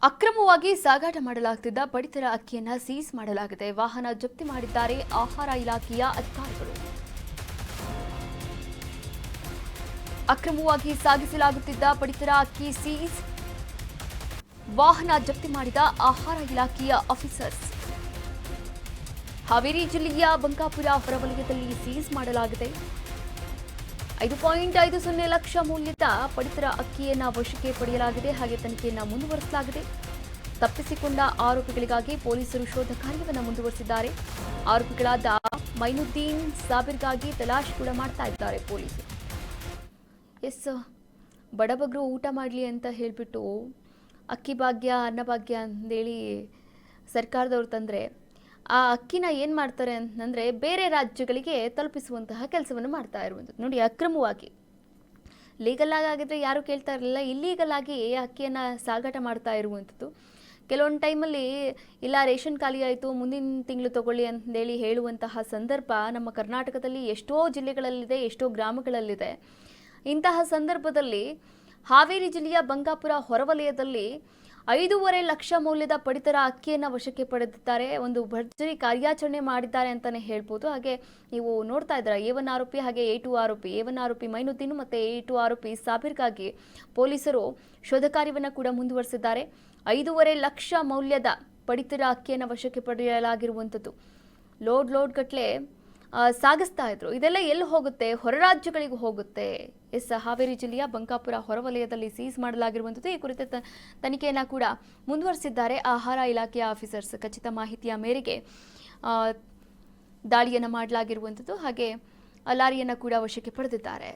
ಅಕ್ರಮವಾಗಿ ಸಾಗಾಟ ಮಾಡಲಾಗುತ್ತಿದ್ದ ಪಡಿತರ ಅಕ್ಕಿಯನ್ನು ಸೀಸ್ ಮಾಡಲಾಗಿದೆ. ವಾಹನ ಜಪ್ತಿ ಮಾಡಿದ್ದಾರೆ ಆಹಾರ ಇಲಾಖೆಯ ಅಧಿಕಾರಿಗಳು. ಅಕ್ರಮವಾಗಿ ಸಾಗಿಸಲಾಗುತ್ತಿದ್ದ ಪಡಿತರ ಅಕ್ಕಿ ಸೀಸ್, ವಾಹನ ಜಪ್ತಿ ಮಾಡಿದ ಆಹಾರ ಇಲಾಖೆಯ ಆಫೀಸರ್ಸ್. ಹಾವೇರಿ ಜಿಲ್ಲೆಯ ಬಂಕಾಪುರ ಹೊರವಲಯದಲ್ಲಿ ಸೀಸ್ ಮಾಡಲಾಗಿದೆ. 5.50 ಲಕ್ಷ ಮೌಲ್ಯದ ಪಡಿತರ ಅಕ್ಕಿಯನ್ನು ವಶಕ್ಕೆ ಪಡೆಯಲಾಗಿದೆ. ಹಾಗೆ ತನಿಖೆಯನ್ನು ಮುಂದುವರಿಸಲಾಗಿದೆ. ತಪ್ಪಿಸಿಕೊಂಡ ಆರೋಪಿಗಳಿಗಾಗಿ ಪೊಲೀಸರು ಶೋಧ ಕಾರ್ಯವನ್ನು ಮುಂದುವರಿಸಿದ್ದಾರೆ. ಆರೋಪಿಗಳಾದ ಮೈನುದ್ದೀನ್ ಸಾಬಿರ್ಗಾಗಿ ತಲಾಶ್ ಕೂಡ ಮಾಡ್ತಾ ಇದ್ದಾರೆ ಪೊಲೀಸರು. ಬಡಬಗರು ಊಟ ಮಾಡಲಿ ಅಂತ ಹೇಳಿಬಿಟ್ಟು ಅಕ್ಕಿ ಭಾಗ್ಯ ಅನ್ನಭಾಗ್ಯ ಅಂತೇಳಿ ಸರ್ಕಾರದವ್ರು ತಂದರೆ ಆ ಅಕ್ಕಿನ ಏನು ಮಾಡ್ತಾರೆ ಅಂತಂದರೆ ಬೇರೆ ರಾಜ್ಯಗಳಿಗೆ ತಲುಪಿಸುವಂತಹ ಕೆಲಸವನ್ನು ಮಾಡ್ತಾ ಇರುವಂಥದ್ದು. ನೋಡಿ, ಅಕ್ರಮವಾಗಿ. ಲೀಗಲ್ ಆಗಿದ್ರೆ ಯಾರೂ ಕೇಳ್ತಾ ಇರಲಿಲ್ಲ. ಇಲ್ಲೀಗಲ್ ಆಗಿ ಅಕ್ಕಿಯನ್ನು ಸಾಗಾಟ ಮಾಡ್ತಾ ಇರುವಂಥದ್ದು. ಕೆಲವೊಂದು ಟೈಮಲ್ಲಿ ಇಲ್ಲ ರೇಷನ್ ಖಾಲಿ ಆಯಿತು, ಮುಂದಿನ ತಿಂಗಳು ತಗೊಳ್ಳಿ ಅಂತೇಳಿ ಹೇಳುವಂತಹ ಸಂದರ್ಭ ನಮ್ಮ ಕರ್ನಾಟಕದಲ್ಲಿ ಎಷ್ಟೋ ಜಿಲ್ಲೆಗಳಲ್ಲಿದೆ, ಎಷ್ಟೋ ಗ್ರಾಮಗಳಲ್ಲಿದೆ. ಇಂತಹ ಸಂದರ್ಭದಲ್ಲಿ ಹಾವೇರಿ ಜಿಲ್ಲೆಯ ಬಂಕಾಪುರ ಹೊರವಲಯದಲ್ಲಿ 5.5 ಲಕ್ಷ ಮೌಲ್ಯದ ಪಡಿತರ ಅಕ್ಕಿಯನ್ನು ವಶಕ್ಕೆ ಪಡೆದಿದ್ದಾರೆ. ಒಂದು ಭರ್ಜರಿ ಕಾರ್ಯಾಚರಣೆ ಮಾಡಿದ್ದಾರೆ ಅಂತಲೇ ಹೇಳ್ಬೋದು. ಹಾಗೆ ನೀವು ನೋಡ್ತಾ ಇದ್ದೀರಾ, A1 ಆರೋಪಿ ಹಾಗೆ A2 ಆರೋಪಿ, A1 ಆರೋಪಿ ಮೈನುದ್ದೀನ್ ಮತ್ತು A2 ಆರೋಪಿ ಸಾಬಿರ್ಗಾಗಿ ಪೊಲೀಸರು ಶೋಧ ಕಾರ್ಯವನ್ನು ಕೂಡ ಮುಂದುವರಿಸಿದ್ದಾರೆ. 5.5 ಲಕ್ಷ ಮೌಲ್ಯದ ಪಡಿತರ ಅಕ್ಕಿಯನ್ನು ವಶಕ್ಕೆ ಪಡೆಯಲಾಗಿರುವಂಥದ್ದು. ಲೋಡ್ ಗಟ್ಟಲೆ ಸಾಗಿಸ್ತಾ ಇದ್ರು. ಇದೆಲ್ಲ ಎಲ್ಲಿ ಹೋಗುತ್ತೆ? ಹೊರ ರಾಜ್ಯಗಳಿಗೂ ಹೋಗುತ್ತೆ. ಹಾವೇರಿ ಜಿಲ್ಲೆಯ ಬಂಕಾಪುರ ಹೊರವಲಯದಲ್ಲಿ ಸೀಸ್ ಮಾಡಲಾಗಿರುವಂಥದ್ದು. ಈ ಕುರಿತ ತನಿಖೆಯನ್ನು ಕೂಡ ಮುಂದುವರಿಸಿದ್ದಾರೆ ಆಹಾರ ಇಲಾಖೆಯ ಆಫೀಸರ್ಸ್. ಖಚಿತ ಮಾಹಿತಿಯ ಮೇರೆಗೆ ದಾಳಿಯನ್ನು ಮಾಡಲಾಗಿರುವಂಥದ್ದು. ಹಾಗೆ ಲಾರಿಯನ್ನು ಕೂಡ ವಶಕ್ಕೆ ಪಡೆದಿದ್ದಾರೆ.